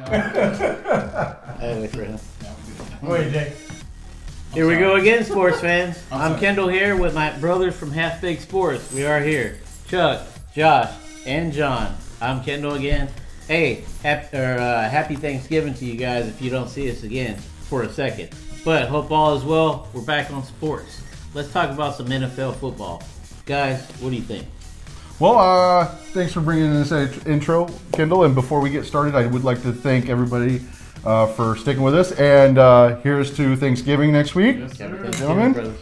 I'll wait for him. Go ahead, Jay. Here we go again, sports fans. I'm Kendall here with my brothers from Half Baked Sports. We are here. Chuck, Josh, and John. I'm Kendall again. Hey, happy Thanksgiving to you guys if you don't see us again for a second. But hope all is well. We're back on sports. Let's talk about some NFL football. Guys, what do you think? Well, thanks for bringing in this intro, Kendall. And before we get started, I would like to thank everybody for sticking with us. And here's to Thanksgiving next week, Yes, gentlemen.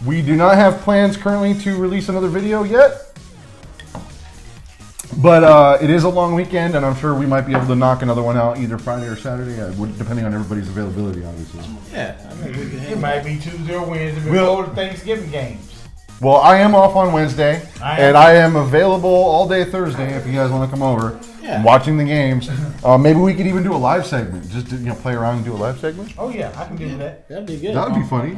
We do not have plans currently to release another video yet. But it is a long weekend, and I'm sure we might be able to knock another one out either Friday or Saturday, depending on everybody's availability, obviously. Yeah, I think we can It might be Tuesday or Wednesday before the Thanksgiving games. Well, I am off on Wednesday, and I am available all day Thursday if you guys want to come over. Yeah. Watching the games. Maybe we could even do a live segment. Just to, play around and do a live segment. Oh yeah, I can do that. That'd be good. That would be funny.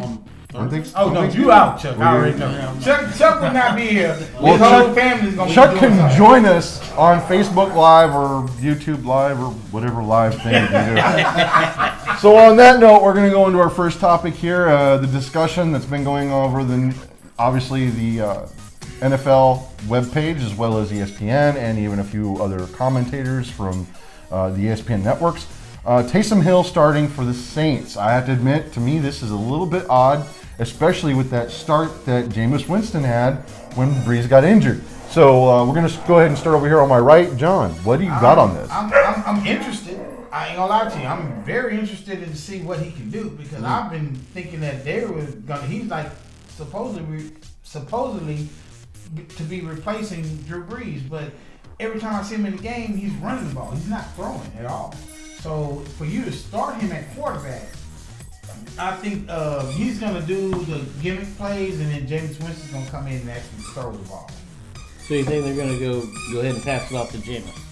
Oh no, you out, Chuck. I already know. Chuck will not be here. Well, His whole family's gonna Chuck be doing can something. join us on Facebook Live or YouTube Live or whatever live thing you can do. So on that note, we're going to go into our first topic here, the discussion that's been going over obviously the NFL webpage as well as ESPN and even a few other commentators from the ESPN networks. Taysom Hill starting for the Saints. I have to admit, to me, this is a little bit odd, especially with that start that Jameis Winston had when Breeze got injured. So we're going to go ahead and start over here on my right. John, what do you got on this? I'm interested. I ain't gonna lie to you. I'm very interested in to see what he can do because I've been thinking that he's like supposedly to be replacing Drew Brees, but every time I see him in the game, he's running the ball. He's not throwing at all. So for you to start him at quarterback, I think he's gonna do the gimmick plays, and then Jameis Winston's gonna come in and actually throw the ball. So you think they're gonna go ahead and pass it off to Jameis?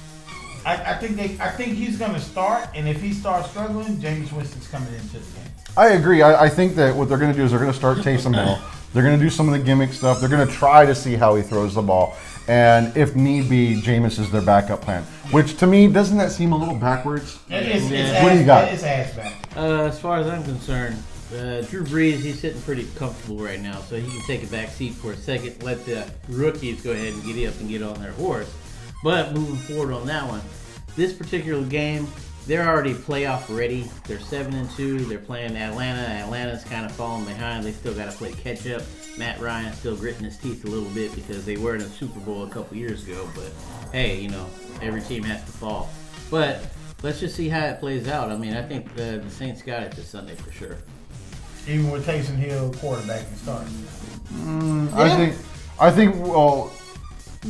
I think he's gonna start, and if he starts struggling, Jameis Winston's coming into the game. I agree. I think that what they're going to do is they're going to start Taysom Hill. They're going to do some of the gimmick stuff. They're going to try to see how he throws the ball. And if need be, Jameis is their backup plan. Which, to me, doesn't that seem a little backwards? What do you got? It's ass back. As far as I'm concerned, Drew Brees, he's sitting pretty comfortable right now, so he can take a back seat for a second, let the rookies go ahead and get up and get on their horse. But moving forward on that one, this particular game, they're already playoff ready. They're 7-2. They're playing Atlanta. Atlanta's kind of falling behind. They still got to play catch up. Matt Ryan's still gritting his teeth a little bit because they were in a Super Bowl a couple years ago. But hey, every team has to fall. But let's just see how it plays out. I mean, I think the Saints got it this Sunday for sure. Even with Taysom Hill quarterback and starting.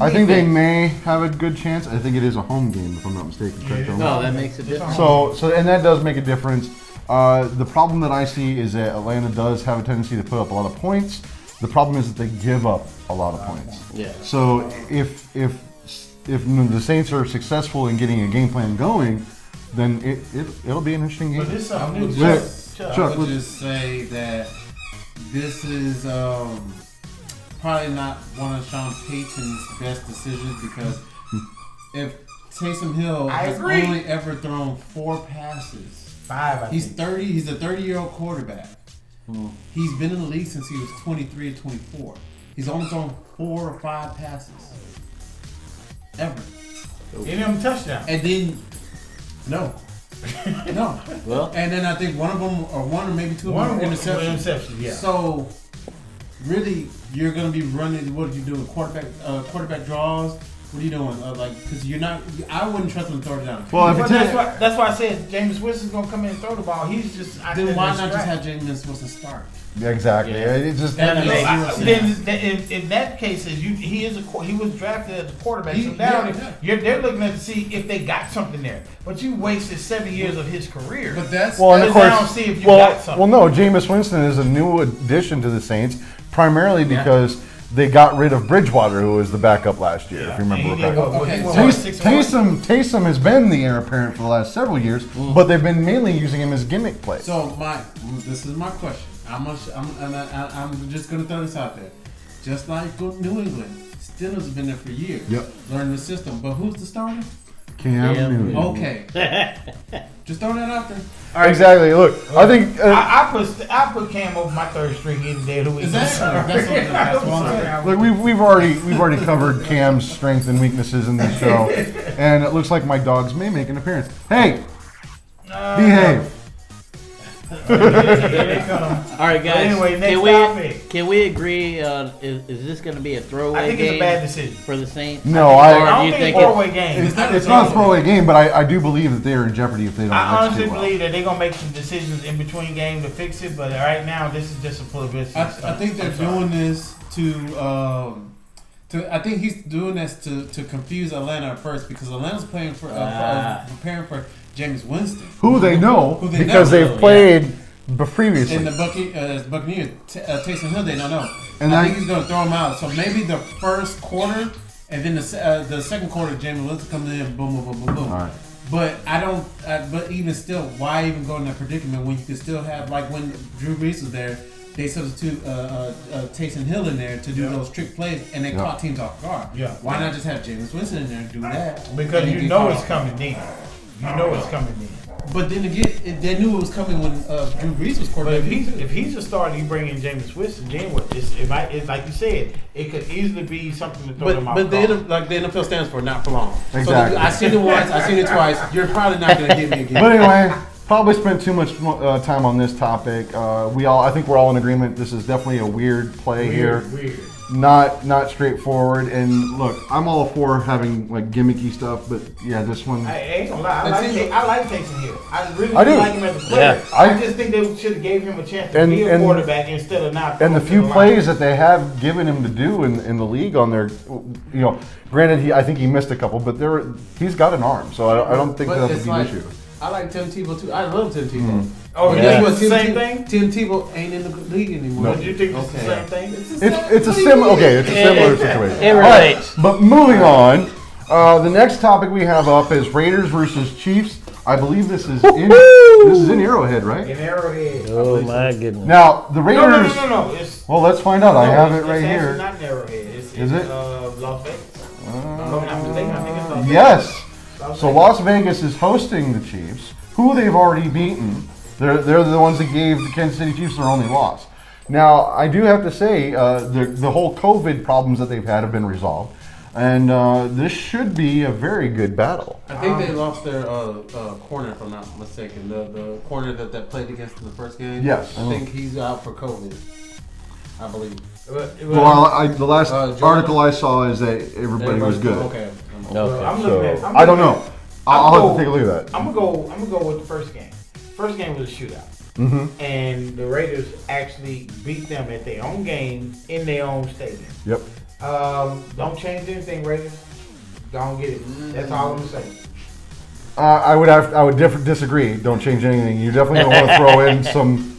I think they may have a good chance. I think it is a home game, if I'm not mistaken. Correct? No, that makes a difference. And that does make a difference. The problem that I see is that Atlanta does have a tendency to put up a lot of points. The problem is that they give up a lot of points. Yeah. So if the Saints are successful in getting a game plan going, then it'll be an interesting game. But this I would just say that this is probably not one of Sean Payton's best decisions because if Taysom Hill has only ever thrown 4 passes, 5. He's 30. He's a 30-year-old quarterback. He's been in the league since he was 23 or 24. He's only thrown 4 or 5 passes ever. Any of them touchdown. And then no. Well, and then I think one or maybe 2 of them were interceptions. Yeah. So really, you're going to be running. What are you doing? Quarterback draws. What are you doing? Because you're not. I wouldn't trust him to throw it down. Well, that's why I said Jameis Winston's going to come in and throw the ball. He's just. Then why not just have Jameis Winston start? Yeah, exactly. Yeah. It's just then in that case, he was drafted as a quarterback. So now they're looking at to see if they got something there. But you wasted 7 years of his career. But that's and of course, now see if you got something. Well, no, Jameis Winston is a new addition to the Saints, primarily because they got rid of Bridgewater, who was the backup last year, if you remember correctly. Taysom has been the heir apparent for the last several years, but they've been mainly using him as gimmick plays. So this is my question. I'm just gonna throw this out there. Just like New England, Steelers have been there for years, learning the system. But who's the starter? Cam Newton. Okay. Just throwing that out there. Exactly. Look, I think I put Cam over my third string any day of the week. Exactly. That's what I'm saying. look, we've already covered Cam's strengths and weaknesses in this show, and it looks like my dogs may make an appearance. Hey, behave. Here they come. All right, guys. Anyway, next topic. Can we agree? Is this going to be a throwaway I think game it's a bad decision. for the Saints? No, Or I do you don't think think it's a throwaway game. It's not a throwaway game, but I do believe that they are in jeopardy if they don't I honestly execute well. believe that they're gonna make some decisions in between games to fix it, but right now this is just a publicity. I think they're doing this to. I think he's doing this to confuse Atlanta at first because Atlanta's playing for preparing for James Winston, Who they know Who they because know. they've played previously. in the Buccaneers. Taysom Hill, they don't know. And I think he's going to throw him out. So maybe the first quarter, and then the second quarter, James Winston comes in, boom, boom, boom, boom, boom. All right. But I don't. But even still, why even go in that predicament when you can still have like when Drew Brees was there, they substitute Taysom Hill in there to do those trick plays, and they caught teams off guard. Yeah. Why not just have James Winston in there and do that? because And you get know caught it's off coming in. You know it's coming in. But then again, they knew it was coming when Drew Brees was But quarterback. if he's a starter, you bring in James Winston, then what? It's like you said, it could easily be something to throw them off. But the NFL stands for not for long. Exactly. So I seen it once, I seen it twice. You're probably not going to get me again. But anyway, probably spent too much time on this topic. I think we're all in agreement. This is definitely a weird play here. Weird. Not straightforward. And look, I'm all for having like gimmicky stuff, but yeah, this one. I ain't gonna lie. I like Taysom Hill. I really I do. like him as a player. Yeah. I just think they should have gave him a chance to be a quarterback instead of not. And the throwing few to line. plays that they have given him to do in the league on their, granted I think he missed a couple, but he's got an arm, so I don't think But that'll it's be an like, issue. I like Tim Tebow too. I love Tim Tebow. Oh, But yeah. guess what? Same thing. Tim Tebow ain't in the league anymore. But you think it's the same thing? It's a similar situation. It All right, relates. but moving on, the next topic we have up is Raiders versus Chiefs. I believe this is in Arrowhead, right? In Arrowhead. Oh my goodness. Now the Raiders. No. It's Well, let's find out. I have it it's right actually here. Not in Arrowhead. Is it? Las Vegas. I'm not mistaken. I think it's Las Vegas. Yes. Las So Vegas. Las Vegas is hosting the Chiefs, who they've already beaten. They're the ones that gave the Kansas City Chiefs their only loss. Now, I do have to say, the whole COVID problems that they've had have been resolved, and this should be a very good battle. I think they lost their corner, if I'm not mistaken. The corner that played against in the first game. Yes. I think he's out for COVID. I believe. Well, the last Jordan? article I saw is that everybody was good. Okay. I'm So looking at. I don't know. I'll have to take a look at that. I'm gonna go with the first game. First game was a shootout, and the Raiders actually beat them at their own game in their own stadium. Yep. Don't change anything, Raiders. Don't get it. That's all I'm gonna say. I would disagree. Don't change anything. You definitely don't want to throw in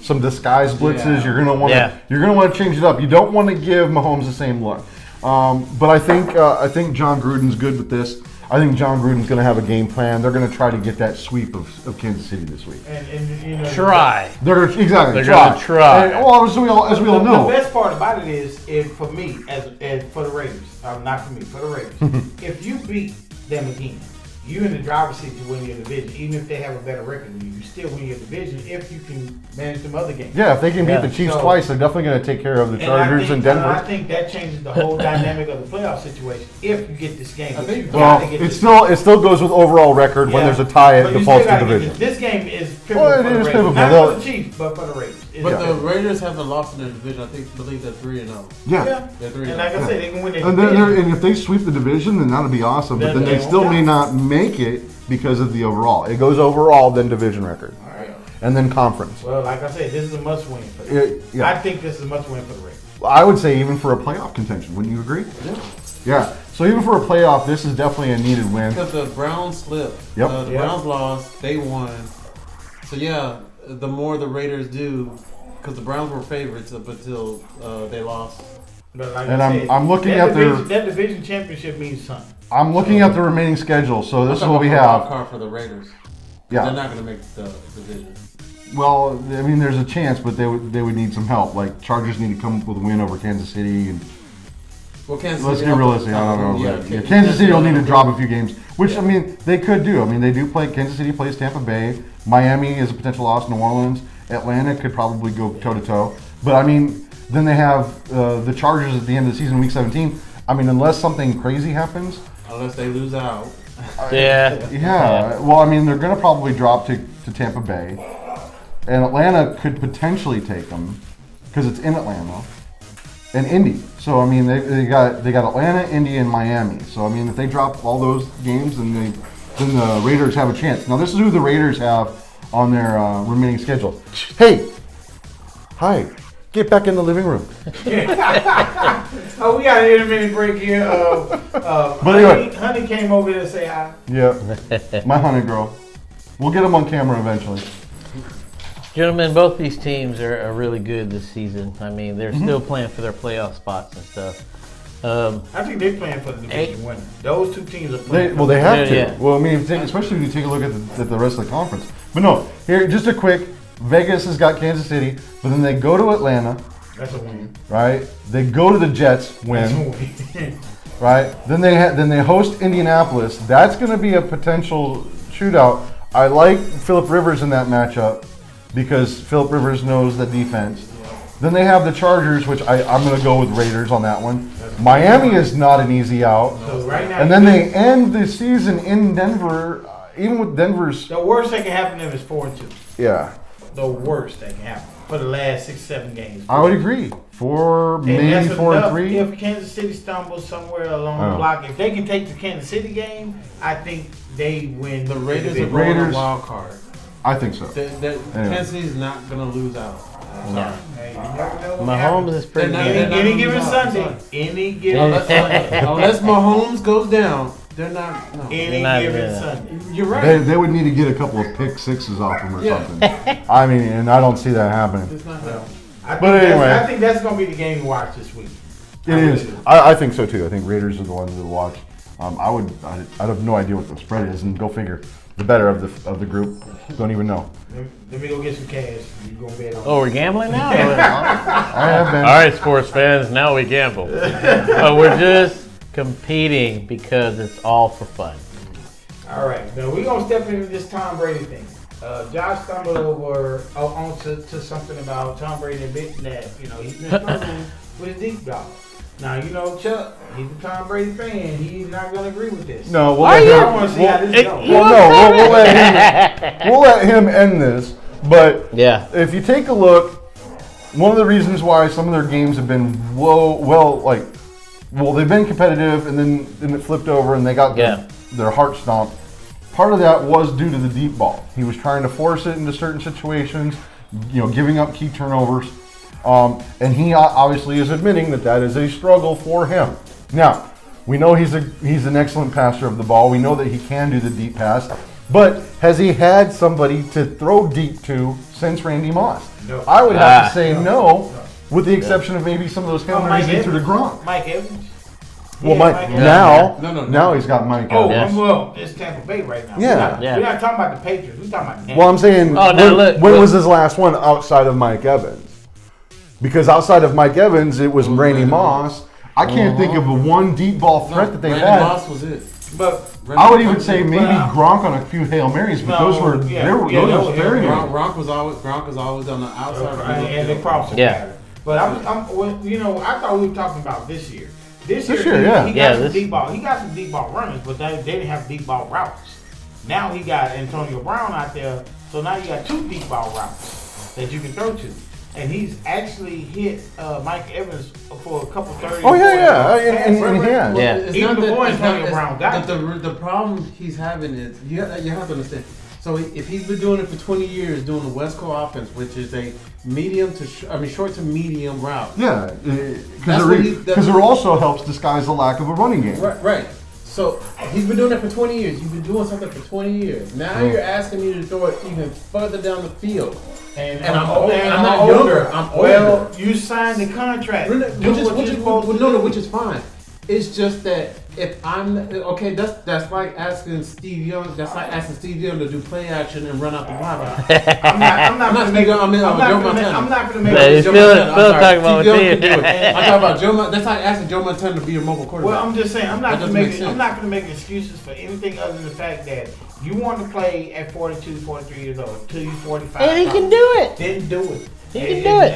some disguise blitzes. Yeah. You're gonna want Yeah. to change it up. You don't want to give Mahomes the same look. But I think John Gruden's good with this. I think John Gruden's going to have a game plan. They're going to try to get that sweep of Kansas City this week. And Try. They're gonna gonna try. And, well, as we all know, The best part about it is, for me, as for the Raiders, not for me, for the Raiders, if you beat them again, you're in the driver's seat to win your division. Even if they have a better record than you, you still win your division if you can manage some other games. yeah, if they can beat the Chiefs So- twice, they're definitely going to take care of the Chargers and I Denver. think that changes the whole dynamic of the playoff situation if you get this game. But you Well, gotta get it this still goes with overall record. When Yeah. there's a tie, it But you defaults still to gotta get division. This game is pivotal Well, it for the is Raiders. pivotal. Not They'll- for the Chiefs, but for the Raiders. But the Raiders haven't lost in their division. I believe they're 3-0. Yeah. They're 3-0. And like I said, they can win their And, division. and if they sweep the division, then that'll be awesome. But then they still may not make it because of the overall. It goes overall, then division record, Alright. and then conference. Well, like I said, this is a must-win for them. Yeah. I think this is a must-win for the Raiders. I would say even for a playoff contention. Wouldn't you agree? Yeah. So even for a playoff, this is definitely a needed win. Because the Browns slipped. Yep. The Browns lost. They won. So yeah, the more the Raiders do, because the Browns were favorites up until they lost. But like And I said, I'm looking that at their- division, that division championship means something. I'm looking at the remaining schedule. So this is what we have. Car for the Raiders. They're Yeah. not going to make the division. Well, I mean, there's a chance, but they would need some help. Like Chargers need to come up with a win over Kansas City, and Well, let's be realistic. I don't know. But, Kansas City will need to drop a few games, which I mean they could do. I mean they do play. Kansas City plays Tampa Bay. Miami is a potential loss. New Orleans, Atlanta could probably go toe to toe. But I mean, then they have the Chargers at the end of the season, week 17. I mean, unless something crazy happens, unless they lose out. Yeah. Well, I mean, they're going to probably drop to Tampa Bay, and Atlanta could potentially take them because it's in Atlanta and Indy. So I mean, they got Atlanta, Indy, and Miami. So I mean, if they drop all those games, then the Raiders have a chance. Now, this is who the Raiders have on their remaining schedule. Hey, hi. Get back in the living room. Oh, we got an intermittent break here. But anyway, Honey came over here to say hi. Yeah, my honey girl. We'll get them on camera eventually. Gentlemen, both these teams are really good this season. I mean, they're still playing for their playoff spots and stuff. I think they're playing for the division winner. Those two teams are playing. They have to. Yeah. Well, I mean, especially when you take a look at the rest of the conference. But no, here, just a quick. Vegas has got Kansas City, but then they go to Atlanta. That's a win. Right? They go to the Jets, win. Right? Then they host Indianapolis. That's going to be a potential shootout. I like Phillip Rivers in that matchup because Phillip Rivers knows the defense. Then they have the Chargers, which I'm going to go with Raiders on that one. Miami is not an easy out. So right now, and then they end the season in Denver, even with Denver's. The worst that can happen to them is 4-2. Yeah. The worst that can happen for the last 6-7 games. I would agree. Maybe 4-3. If Kansas City stumbles somewhere along the block, if they can take the Kansas City game, I think they win. The Raiders are going a wild card. I think so. Kansas City is not going to lose out. No. Hey, you never know what Mahomes is pretty good. Any given Sunday. Any given Sunday. Unless Mahomes goes down, they're not. No. Any given Sunday. You're right. They would need to get a couple of pick sixes off him or something. I mean, and I don't see that happening. It's not happening. I think that's going to be the game to watch this week. It is. I think so too. I think Raiders are the ones to watch. I have no idea what the spread is, and go figure. The better of the group. Don't even know. Let me go get some cash. You go bet on. Oh, we're gambling now? I have been. All right, sports fans, now we gamble. But we're just competing because it's all for fun. All right, now we're going to step into this Tom Brady thing. Josh stumbled onto something about Tom Brady admitting that, he's been struggling with his deep ball. Now, Chuck, he's a Tom Brady fan. He's not going to agree with this. No, I want to see how this goes. We'll let him end this. But yeah, if you take a look, one of the reasons why some of their games have been they've been competitive, and then it flipped over and they got their heart stomped. Part of that was due to the deep ball. He was trying to force it into certain situations, giving up key turnovers. And he obviously is admitting that is a struggle for him. Now, we know he's an excellent passer of the ball. We know that he can do the deep pass. But has he had somebody to throw deep to since Randy Moss? No. I would have to say no, with the exception of maybe some of those Hail Marys he threw to Gronk. Mike Evans. Well, now he's got Mike Evans. Well, it's Tampa Bay right now. Yeah. We're not talking about the Patriots. We're talking about. Well, I'm saying, when was his last one outside of Mike Evans? Because outside of Mike Evans, it was Randy Moss. I can't think of one deep ball threat that they've Randy had. Moss was it. But I would even say maybe Gronk on a few Hail Marys, but those were very good. Gronk was always on the outside. And they crossed the pattern. But I thought we were talking about this year. This year, he got some deep ball. He got some deep ball runners, but they didn't have deep ball routes. Now he got Antonio Brown out there, so now you got two deep ball routes that you can throw to. And he's actually hit Mike Evans for a couple 30. Oh, yeah. Even before Antonio Brown got the problem he's having is, you have to understand. So if he's been doing it for 20 years, doing the West Coast offense, which is a short to medium route. Yeah, because it also helps disguise the lack of a running game. Right. So he's been doing it for 20 years. You've been doing something for 20 years. Now you're asking me to throw it even further down the field. And I'm not younger. I'm older. Well, you signed the contract. Which is fine. It's just that if I'm okay, that's like asking Steve Young. That's like asking Steve Young to do play action and run out the block. I'm not gonna make. I'm not gonna make. Phil talking about Steve Young can do it. I'm talking about Joe. That's like asking Joe Montana to be a mobile quarterback. Well, I'm just saying I'm not gonna make excuses for anything other than the fact that you want to play at 42, 43 years old until you're 45. And he can do it. Then do it. He can do it.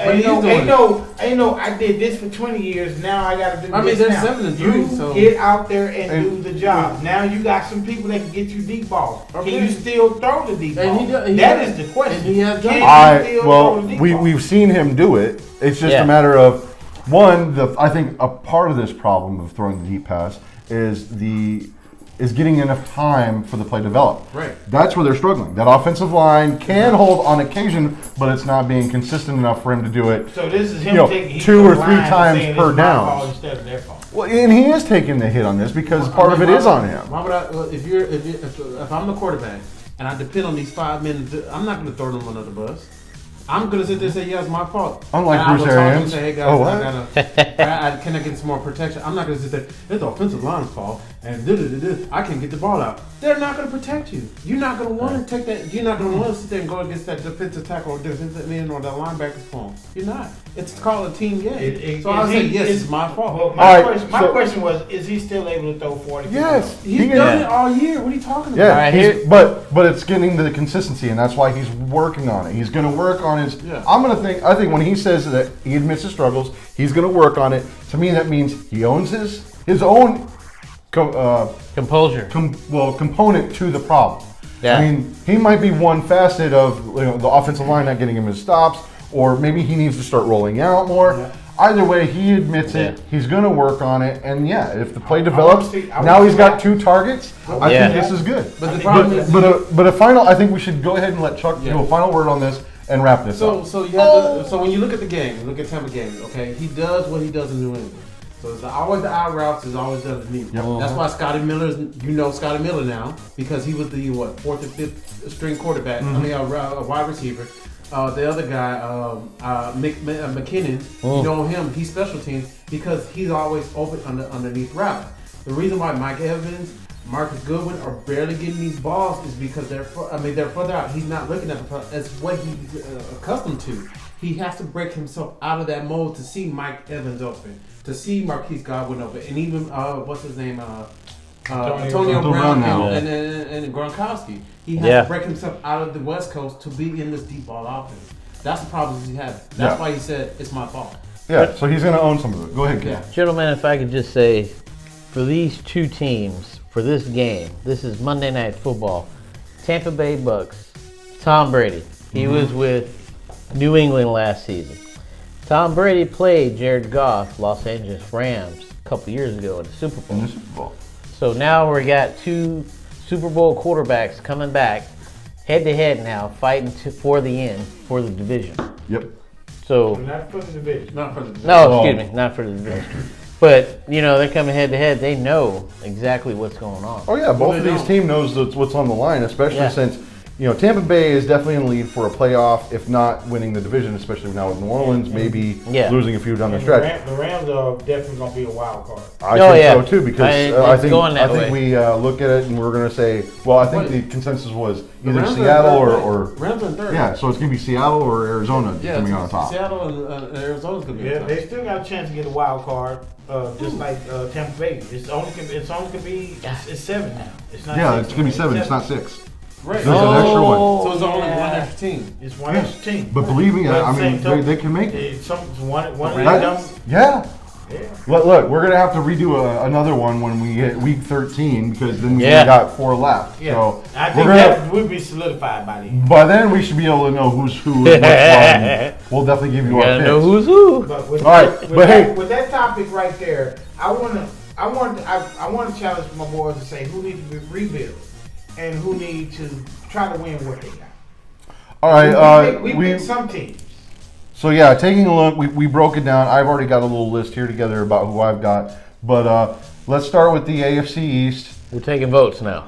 Ain't no. I did this for 20 years. Now I got to do. I mean, this there's now. 7 and 3. You So get out there and do the job. Now you got some people that can get you deep balls. Okay. Can you still throw the deep And ball? he That does. is the question. And he has done Can it. you still throw the deep ball? we've seen him do it. It's just a matter of one. I think a part of this problem of throwing the deep pass is getting enough time for the play to develop. Right. That's where they're struggling. That offensive line can hold on occasion, but it's not being consistent enough for him to do it. So this is him taking 2 or 3 times per down. Instead of their fault. Well, and he is taking the hit on this because part of it is on him. Why would I? If I'm the quarterback and I depend on these 5 men, I'm not going to throw them under the bus. I'm going to sit there and say, yeah, it's my fault. Unlike and Bruce I will talk to them and Arians. say, hey, guys, Oh, what? can I get some more protection? I'm not going to sit there, it's the offensive line's fault, and I can't get the ball out. They're not going to protect you. You're not going to want to take that. You're not going to want to sit there and go against that defensive tackle or defensive end or that linebacker's phone. You're not. It's called a team game. So I say, yes, it's my fault. Well, my question was, is he still able to throw 40? Yes, He's done it all year. What are you talking about? Yeah, but it's getting to the consistency, and that's why he's working on it. He's going to work on his. Yeah. I think when he says that he admits his struggles, he's going to work on it. To me, that means he owns his own Composure. component to the problem. Yeah. I mean, he might be one facet of the offensive line not getting him his stops, or maybe he needs to start rolling out more. Yeah. Either way, he admits it. Yeah. He's going to work on it, and if the play develops, I now wanna he's see got that. 2 targets. I Yeah. think this is good. But the problem is, But a final. I think we should go ahead and let Chuck do a final word on this and wrap this up. so you have so when you look at the game, look at Tampa game, okay, he does what he does in New England. So it's always the out routes, is always the underneath. Yep. That's why Scotty Miller's, Scotty Miller now, because he was the 4th or 5th string quarterback. I mean, a wide receiver. The other guy, McKinnon, you know him. He's special teams because he's always open underneath route. The reason why Mike Evans, Marcus Goodwin are barely getting these balls is because they're further out. He's not looking at the front. That's what he's accustomed to. He has to break himself out of that mold to see Mike Evans open, to see Marquise Godwin open, and even what's his name, Antonio Brown and Gronkowski. He has to break himself out of the West Coast to be in this deep ball offense. That's the problem he has. That's why he said it's my fault. Yeah, so he's going to own some of it. Go ahead, Ken. Yeah. Gentlemen, if I could just say, for these 2 teams, for this game, this is Monday Night Football. Tampa Bay Bucks, Tom Brady. He was with New England last season. Tom Brady played Jared Goff, Los Angeles Rams, a couple years ago in the Super Bowl. In the Super Bowl. So now we got 2 Super Bowl quarterbacks coming back, head-to-head now, fighting for the end, for the division. Yep. So Not for the division. Not for the excuse me, not for the division. But, they're coming head-to-head. They know exactly what's going on. Oh yeah, both of these teams knows what's on the line, especially since Tampa Bay is definitely in the lead for a playoff, if not winning the division, especially now with New Orleans maybe losing a few down the stretch. The Rams are definitely going to be a wild card. I think so too, because I think we look at it and we're going to say, well, I think the consensus was either Seattle or Rams in 3rd. Yeah, so it's going to be Seattle or Arizona coming on top. Seattle and Arizona's going to be on top. They still got a chance to get a wild card, just like Tampa Bay. It's only going to be it's 7 now. It's not. Yeah, 6 it's going to be 7. It's It's not 6. Right. There's an extra one. So it's only one extra team. It's one extra team. But believe me, But I mean, same token, they can make it. It's one of the Yeah. Yeah. Look, we're going to have to redo another one when we hit week 13 because then we got 4 left. Yeah. So I think that would be solidified by then. by then we should be able to know who's who and which one. We'll definitely give you our Gotta picks. know who's who. But with, All right, with, but that, hey. with that topic right there, I want to challenge my boys to say who needs to rebuild and who need to try to win what they got. All right, we beat some teams. So yeah, taking a look, we broke it down. I've already got a little list here together about who I've got, but let's start with the AFC East. We're taking votes now.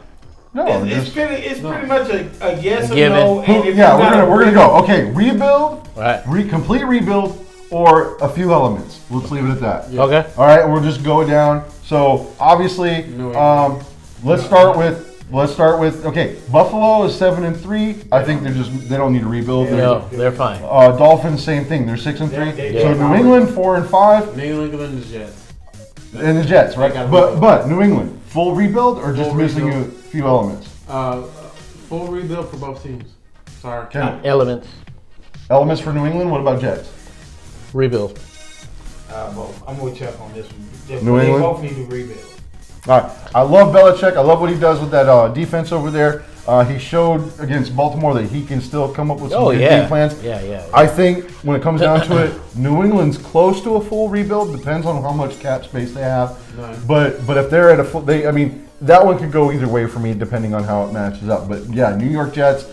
No, It's pretty much a yes or Given. no. And if yeah, you gotta we're gonna go. Okay, rebuild, Right. complete rebuild, or a few elements. Let's leave it at that. Okay. All right, we'll just go down. So obviously, let's start with. Okay, Buffalo is 7-3. I think they don't need to rebuild. No, they're fine. Dolphins, same thing. They're 6-3. So New England 4-5. New England and the Jets. And the Jets, right? But New England, full rebuild or just Full missing rebuild. a few elements? Full rebuild for both teams. Sorry. Okay. Elements. Elements for New England. What about Jets? Rebuild. Both. I'm with Chuck on this one. They England? both need to rebuild. All right. I love Belichick. I love what he does with that defense over there. He showed against Baltimore that he can still come up with some good game plans. Yeah. I think when it comes down to it, New England's close to a full rebuild. Depends on how much cap space they have. Right. But if they're at a full, that one could go either way for me depending on how it matches up. But yeah, New York Jets,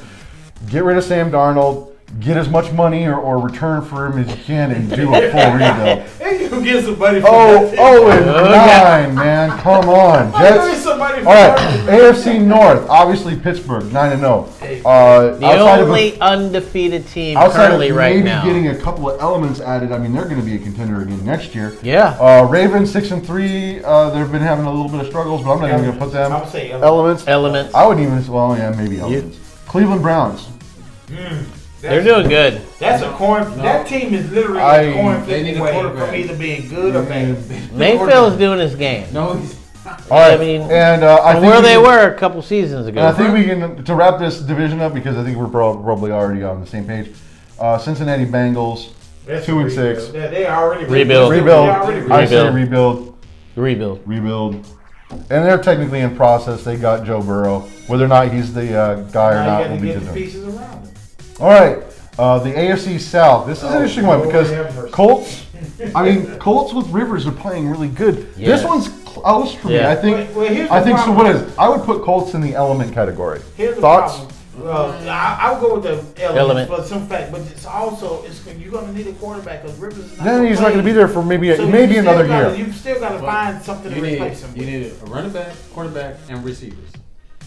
get rid of Sam Darnold. Get as much money or return for him as you can and do a full rebuild. Hey, you get somebody for Oh, that. 0-9, man. Come on. Get Jets. somebody for All right. that. AFC North, obviously Pittsburgh, 9-0. The only undefeated team currently right maybe now. getting a couple of elements added. I mean, they're going to be a contender again next year. Yeah. Ravens 6-3. They've been having a little bit of struggles, but I'm not even going to put them. I would say Elements. Elements. I wouldn't even. Well, yeah, maybe elements. Cleveland Browns. They're doing good. That's a corn. That team is literally a corn flipping away from either being good or bad. Mayfield's doing his game. No, he's All right, I mean, and I from think where we they can- were a couple seasons ago. And I think we can to wrap this division up because I think we're probably already on the same page. Cincinnati Bengals, That's 2-6. They already Rebuild. Rebuild. They already I say Rebuild. rebuild. Rebuild. And they're technically in process. They got Joe Burrow. Whether or not he's the guy or Now not you will got to be get the determined. pieces around it. All right. The AFC South. This is an interesting one because Colts. Colts with Rivers are playing really good. Yeah. This one's close for me. Yeah. I think. Well, here's the I think so. problem. What is? I would put Colts in the element category. Here's the Thoughts? problem. I would go with the Element. for some fact, but it's also you're going to need a quarterback because Rivers is not. Then he's not going to be there for maybe So maybe you another still gotta- year. You still got to find something to you need replace him. you need a running back, quarterback, and receivers.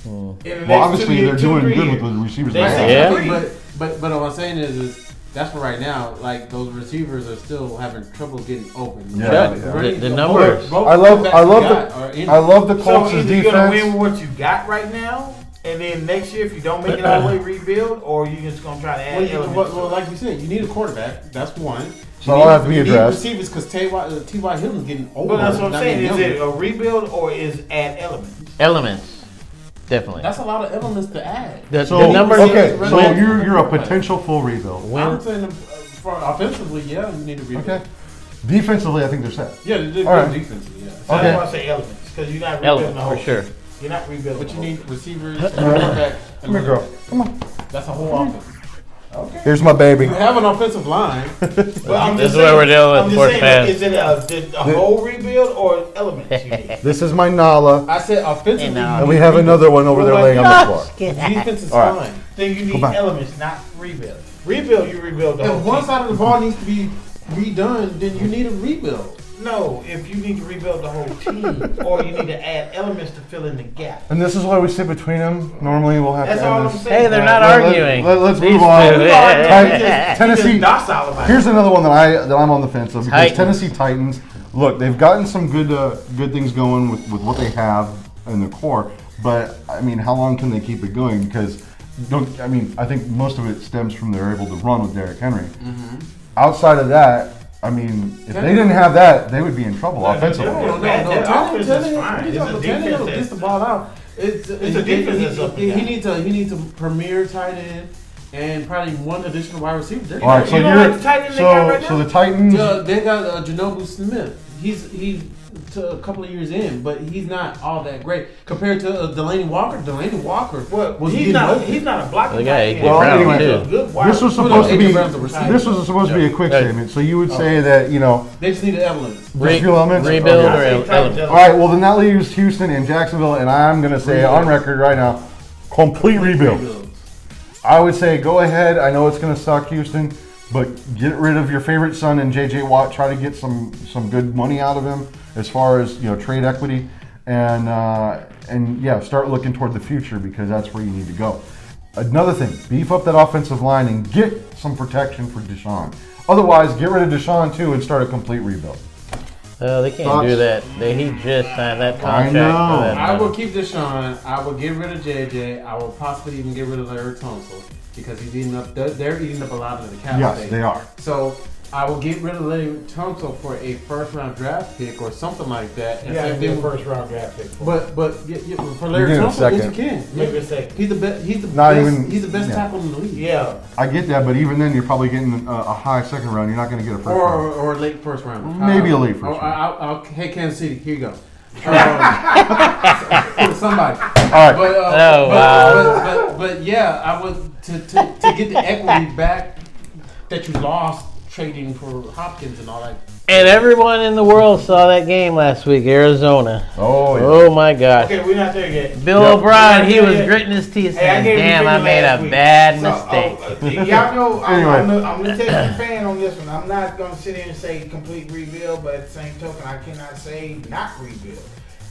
In the next Well, obviously 2 they're years, doing 2-3 good years. with the receivers. They they say have. Yeah. But what I'm saying is that's for right now. Like those receivers are still having trouble getting open. Yeah, Like, yeah. running- The numbers. both I love quarterbacks I you love got are the in- I love the So Colts' either you're gonna defense. win with what you got right now, and then next year if you don't make it all the way rebuild, or you just gonna try to add elements. Well, like you said, you need a quarterback. That's one. So that'll have to be you need addressed. receivers because T.Y. Hilton's getting older. But that's what I'm not saying. getting Is it younger. a rebuild or is add elements? Elements. Definitely. That's a lot of elements to add. The So numbers. okay, so when- you're a potential full rebuild. I'm saying for offensively, yeah, you need to rebuild. Okay. Defensively, I think they're set. Yeah, they're All right. good defensively, yeah. So Okay. that's why I say elements because you're not rebuilding Elements the whole for sure. thing. You're not rebuilding. But the you whole need thing. receivers, and quarterback, and Come here, girl. Come on. That's a whole offense. Here's my baby. You have an offensive line. But I'm This just is where we're dealing with I'm just sports saying, fans. is it a whole rebuild or elements you need? This is my Nala, I said offensively. and we have another one over there laying on the floor. Defense is All right. fine. Then you need Come back. elements, not rebuild. Rebuild, you rebuild the whole If one team. side of the ball needs to be redone, then you need a rebuild. No, if you need to rebuild the whole team, or you need to add elements to fill in the gap. And this is why we sit between them. Normally, we'll have That's to all end I'm this. saying. Hey, they're not Let- arguing. let's These move on. two. We are Tennessee- just docile about Here's it. another one that I'm on the fence of because Titans. Tennessee Titans. Look, they've gotten some good things going with what they have in the core, but I mean, how long can they keep it going? Because I think most of it stems from they're able to run with Derrick Henry. Outside of that, I mean, if they didn't have that, they would be in trouble offensively. no. That offense is fine. It's a defense that- gets the ball out. It's a defense that's up and He down. needs a premier tight end and probably one additional wide receiver. They're All right, so You don't like the tight end they got right so now? the Titans. They got Janobu Smith. He's to a couple of years in, but he's not all that great compared to Delaney Walker. Delaney Walker Well, was he's getting not. open. He's not a blocking. The guy, tight he end. get Well, anyway, He's a too. good wide This was receiver. supposed to be. AJ Brown's a receiver. This was supposed to be a quick Hey. statement. So you would say that They just need an elements. just few elements. Rebuild Okay. or I say Titans elements. All right. Well, then that leaves Houston and Jacksonville, and I'm gonna say on record right now, complete rebuild. I would say go ahead. I know it's gonna suck, Houston, but get rid of your favorite son and JJ Watt. Try to get some good money out of him as far as trade equity, and yeah, start looking toward the future because that's where you need to go. Another thing, beef up that offensive line and get some protection for Deshaun. Otherwise, get rid of Deshaun too and start a complete rebuild. They can't Thoughts? do that. He just signed that contract. know. For that I money. will keep Deshaun. I will get rid of JJ. I will possibly even get rid of Larry Tunsil because he's eating up. They're eating up a lot of the cap Yes, space. they are. So I will get rid of Larry Tunsil for a first-round draft pick or something like that. And Yeah, same it'd be a thing with- first round draft pick. But yeah, for Larry getting a Tunsil, yes, you second. can. Maybe a second. He's the best. He's the Not best. even- He's the best yeah. tackle in the league. Yeah. I get that, but even then, you're probably getting a high second round. You're not going to get a first round. Or a late first round. Maybe a late first round. Hey, Kansas City, here you go. Somebody. All right. But yeah, I would to get the equity back that you lost trading for Hopkins and all that. And everyone in the world saw that game last week, Arizona. Oh, yeah. Oh my gosh. Okay, we're not there yet. Bill Yep. O'Brien, he Yeah, was yeah. gritting his teeth Hey, I saying, gave you damn, I figure made last a week. bad So, mistake. y'all know Anyway. I'm the Texas fan on this one. I'm not going to sit here and say complete rebuild, but at the same token, I cannot say not rebuild.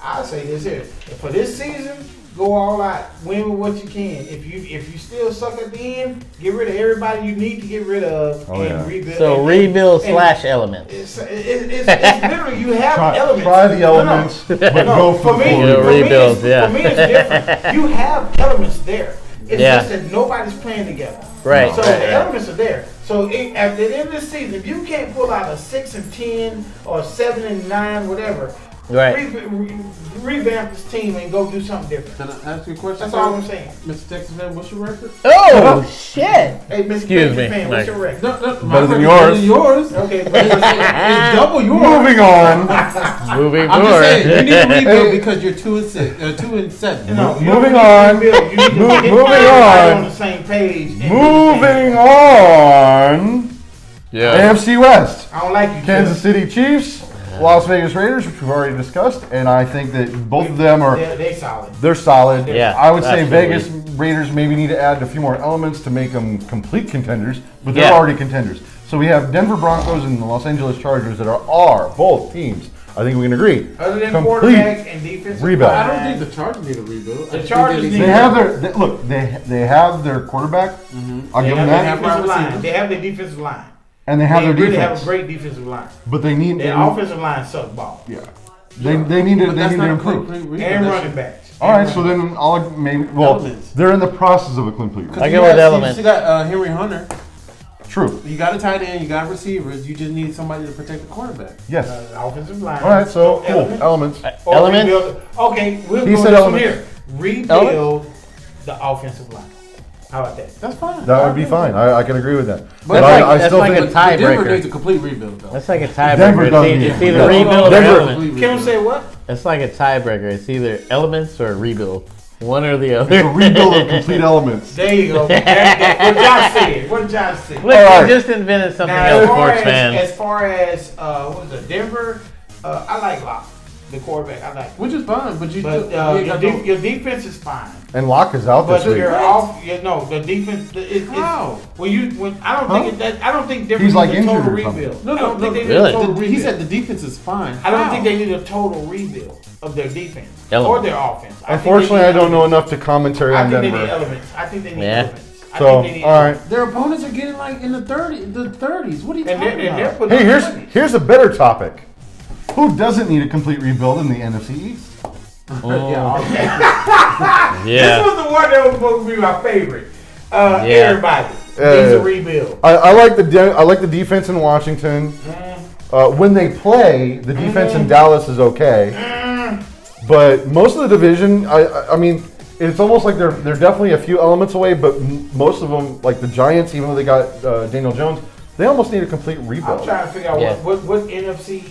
I'll say this here. For this season, go all out. Win with what you can. If you still suck at the end, get rid of everybody you need to get rid of Oh, and yeah. rebuild. So and- rebuild and- slash elements. It's literally you have elements. Try the elements, but go for the full Yeah, rebuild. rebuild, For yeah. me, it's different. You have elements there. It's Yeah. just that nobody's playing together. Right. So right, the right. elements are there. So at the end of the season, if you can't pull out a 6-10 or 7-9, whatever, Right. revamp this team and go do something different. Can I ask you a question? That's all I'm saying. Mr. Texas fan, what's your record? Oh, shit. Hey, Mr. Excuse me, Fan, what's Mike. your record? My Better than record's yours. Better than yours. Okay, but It's double yours. Moving on. Moving I'm just forward. saying, you need to rebuild Hey. because you're 2-7. no, you Moving don't need on. to rebuild. You need to Moving get everybody on. on the same page. and do the Moving same. on. Yeah. AFC West. I don't like you, Kansas Jeff. City Chiefs, Las Vegas Raiders, which we've already discussed, and I think that both of them are They're solid. they're solid. Yeah, I would say absolutely. Vegas Raiders maybe need to add a few more elements to make them complete contenders, but they're Yeah. already contenders. So we have Denver Broncos and the Los Angeles Chargers that are both teams. I think we can agree. Other than Complete quarterback and defensive rebuild. I don't line, think the Chargers need a rebuild. The Chargers need- They have they have their quarterback. I'll they give them have that, their defensive line. receivers. They have their defensive line. and they have their really defense. have a great defensive line. But they need Their offensive line suck ball. yeah. They need to But they that's need to not a improve. complete rebuild. And That's running backs. All right, so then I'll maybe Elements. they're in the process of a complete. Because I you go with got- elements. You got Henry Hunter. True. You got a tight end. You got receivers. You just need somebody to protect the quarterback. Yes. Offensive line. All right, so cool. elements. Elements. Or Elements? rebuild- Okay, we'll He go said this one elements. here. Rebuild the offensive line. How about that? That's fine. That would be fine. I can agree with that. But That's I like still a think tie- Denver tiebreaker. needs a complete rebuild, though. That's like a Denver tiebreaker. doesn't It's need either it. rebuild or Denver- elements. Kim say what? It's like a tiebreaker. It's either elements or rebuild. One or the other. it's a rebuild of complete elements. There you go. What Josh said. What Josh said. Look, All right. we just invented something Now, else, sports fans. as far as what is it, Denver? I like Locke, the quarterback. I like. Which is fine, but you But still, you ain't got no- your defense is fine. And Locke is out But this week. you're off. The defense. How? I don't think that. I don't think Denver He's, like, needs a total injured or something. rebuild. No, I don't think they need really? a total He rebuild. said the defense is fine. I don't How? think they need a total rebuild of their defense Element. or their offense. I think they Unfortunately, need I don't know elements. enough to commentary I on think they need Denver. elements. I think they need Yeah. elements. I So, think they need all right. elements. Their opponents are getting like in the 30s. What are you And talking they're about? putting Hey, up 20. here's a better topic. Who doesn't need a complete rebuild in the NFC East? Yeah, Yeah. This was the one that was supposed to be my favorite. Everybody needs a rebuild. I like the defense in Washington. When they play, the defense in Dallas is okay. But most of the division, I mean, it's almost like they're definitely a few elements away. But most of them, like the Giants, even though they got Daniel Jones, they almost need a complete I'm rebuild. trying to figure out Yeah. what NFC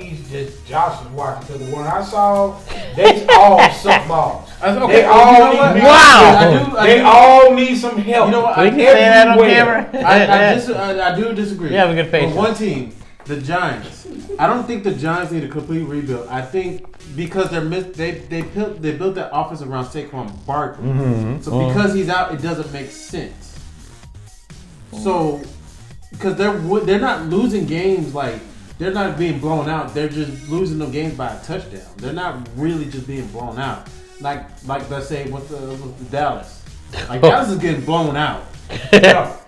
East just Josh is watching. Because the one I saw, they all suck balls. Okay, They all you know what? need Wow. They all need some help. You know what? We can say that on Everywhere. camera. I do disagree. You have a good But patience. one team, the Giants. I don't think the Giants need a complete rebuild. I think because they built that offense around Saquon Barkley. Mm-hmm. So because he's out, it doesn't make sense. So because they're not losing games like they're not being blown out. They're just losing them games by a touchdown. They're not really just being blown out. Like let's say with the Dallas. Like Dallas is getting blown out.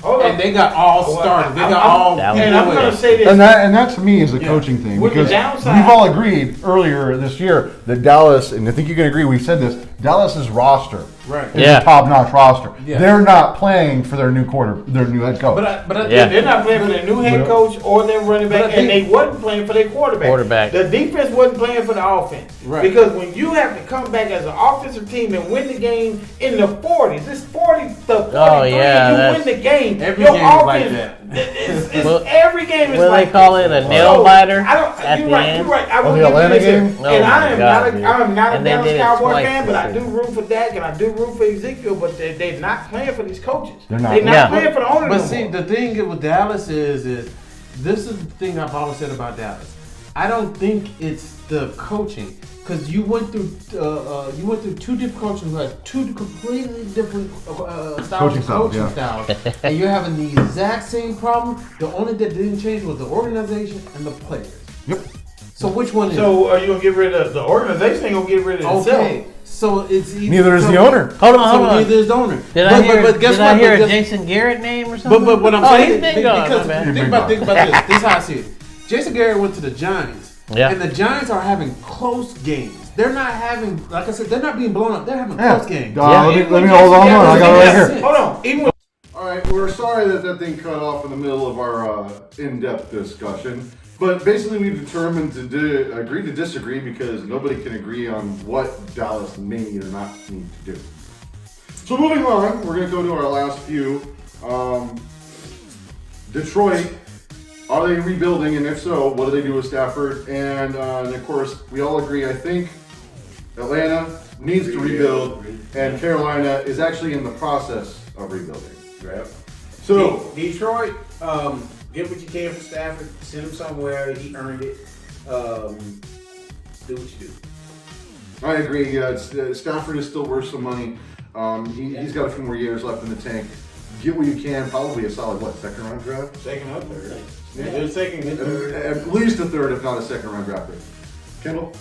Hold on. And they got all started. They got all. And I'm going to say this. And that to me is a coaching thing, With the because downside- we've all agreed earlier this year that Dallas, and I think you can agree, we've said this, Dallas's roster Right. is a top-notch roster. Yeah. They're not playing for their new head coach. They're not playing for their new head coach or their running back, and they wasn't playing for their quarterback. The defense wasn't playing for the offense. Right. Because when you have to come back as an offensive team and win the game in the 40s, it's 43, and you win the game. Every your game is offense, like that. Well, every game is What do like they call it? A nail biter I don't. at You're the right. end? You're right. I Oh, will the give you Atlanta this here. game? Oh And my I am God, not. I am not a And they Dallas did it Cowboy twice fan, but I this do season. root for Dak and I do root for Ezekiel. But they're not playing for these coaches. They're not. They're not Yeah. playing for the owner. But no see, more. the thing with Dallas is this is the thing I've always said about Dallas. I don't think it's the coaching, because you went through two different coaches who had two completely different Coaching styles, styles, and you're having the exact same problem. The only that didn't change was the organization and the players. Yep. So which one is? So are you gonna get rid of the organization? Ain't gonna get rid of itself. Okay, so it's either, Neither is the owner. Hold on, hold on. Neither is the owner. Did I hear, guess did I what? hear But a guess- Jason Garrett name or something? But what I'm oh, saying, he's been gone. because My bad. think about this. This is how I see it. Jason Garrett went to the Giants, Yeah. and the Giants are having close games. They're not having, like I said, they're not being blown up. They're having Yeah. close games. Let me hold on. I got it right here. Hold on. Even with All right, we're sorry that thing cut off in the middle of our in-depth discussion. But basically, we've determined to agree to disagree because nobody can agree on what Dallas may need or not need to do. So moving on, we're going to go to our last few. Detroit, are they rebuilding? And if so, what do they do with Stafford? And of course, we all agree, I think, Atlanta needs to rebuild, and Carolina is actually in the process of rebuilding. Right. So, Detroit, get what you can for Stafford. Send him somewhere. He earned it. Do what you do. I agree. Stafford is still worth some money. He's got a few more years left in the tank. Get what you can. Probably a solid, second round draft? second or third. They're second and third. At least a third, if not a second round draft pick. Kendall?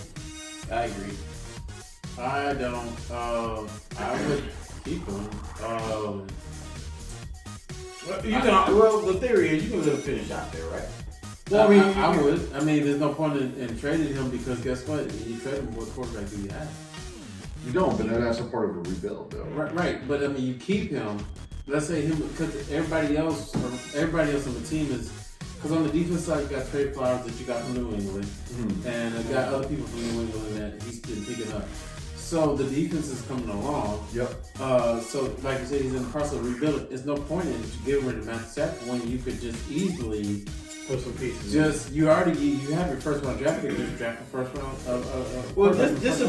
I agree. I don't. I would keep him. Well, the theory is you can let him finish out there, right? Well, I would. I mean, there's no point in trading him because guess what? You trade him, what quarterback do you have? You don't, but then that's a part of a rebuild, though. Right. But I mean, you keep him. Let's say him because everybody else on the team is. Because on the defense side, you got Trey Flowers that you got from New England, and you got other people from New England that he's been picking up. So the defense is coming along. Yep. So like you said, he's in the process of rebuilding. There's no point in getting rid of Matt Stafford when you could just easily Put some pieces. you have your first round draft pick. Just draft the first round. Well, this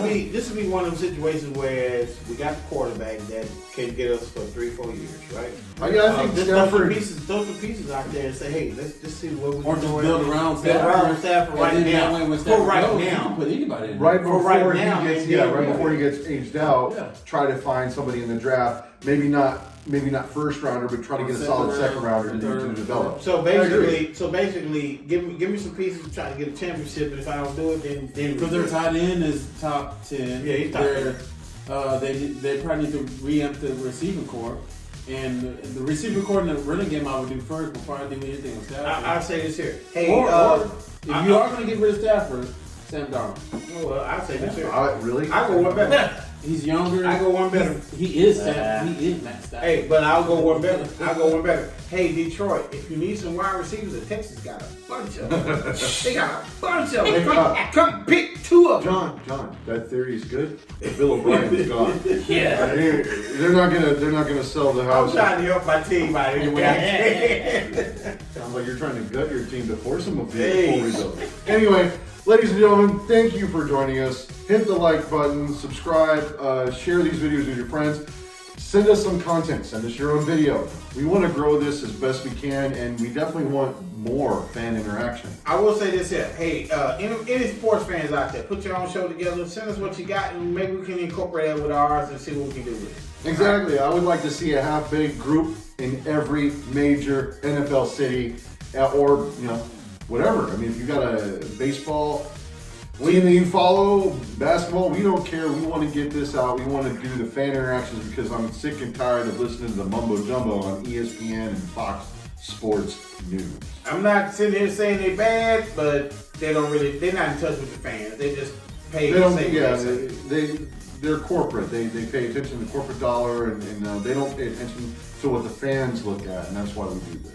will be one of them situations where we got the quarterback that can get us for 3-4 years, right? I think Just Stafford. throw some pieces out there and say, hey, let's just see what we Or can just do. build around Stafford and right then now. that way when For Stafford right goes, you now. can put anybody in. Right For before right he now, gets, and right then- before he gets aged out, Yeah. try to find somebody in the draft. Maybe not first rounder, but try to get a solid second rounder to develop. So basically, give me some pieces to try to get a championship. And if I don't do it, then Because their tight end is top 10. Yeah, he's top 10. They probably need to re-amp the receiving core. And the receiving core in the running game I would do first before I do anything with Stafford. I'll say this here. Hey, or if you are going to get rid of Stafford, Sam Darnold. well, I'll say this here. Really? I go one better. He's younger. I go one better. He is Matt Stafford. Hey, but I'll go one better. Hey, Detroit, if you need some wide receivers, the Texas got a bunch of them. They got a bunch of them. Come pick two of them. John, that theory is good. But Bill O'Brien is gone. Yeah. They're not gonna sell the I'm house. trying to help my team out any way I can. Sounds like you're trying to gut your team to force them to Hey. full rebuild. Anyway, ladies and gentlemen, thank you for joining us. Hit the like button, subscribe, share these videos with your friends. Send us some content. Send us your own video. We want to grow this as best we can, and we definitely want more fan interaction. I will say this here. Hey, any sports fans out there, put your own show together. Send us what you got, and maybe we can incorporate it with ours and see what we can do with it. Exactly. I would like to see a half-baked group in every major NFL city, or whatever. I mean, if you got a baseball Team that you follow basketball, we don't care. We want to get this out. We want to do the fan interactions because I'm sick and tired of listening to the mumbo jumbo on ESPN and Fox Sports News. I'm not sitting here saying they bad, but they're not in touch with the fans. They just pay the same. Yeah, they're corporate. They pay attention to the corporate dollar, and they don't pay attention to what the fans look at, and that's why we do this.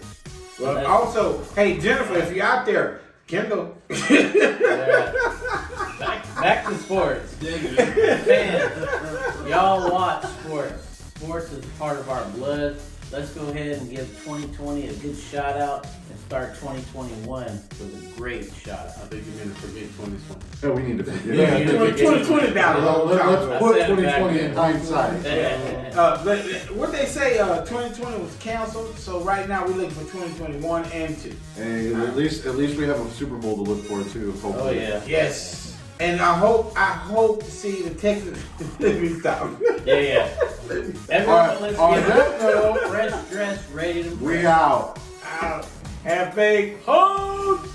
Well, also, hey Jennifer, if you're out there, Kendall. Back to sports. Fans, y'all watch sports. Sports is part of our blood. Let's go ahead and give 2020 a good shout out and start 2021 with a great shout out. I think you need to forget 2020. Oh, we need to forget. Yeah, 2020 down a long time. Let's put 2020 in hindsight. What they say, 2020 was canceled, so right now we're looking for 2021 and 2. Hey, at least we have a Super Bowl to look forward to. Hopefully. Oh yeah. Yes. And I hope to see the Texans. Let me stop. Yeah. Everyone, let's get fresh dress, ready to We out. Have faith. Hold.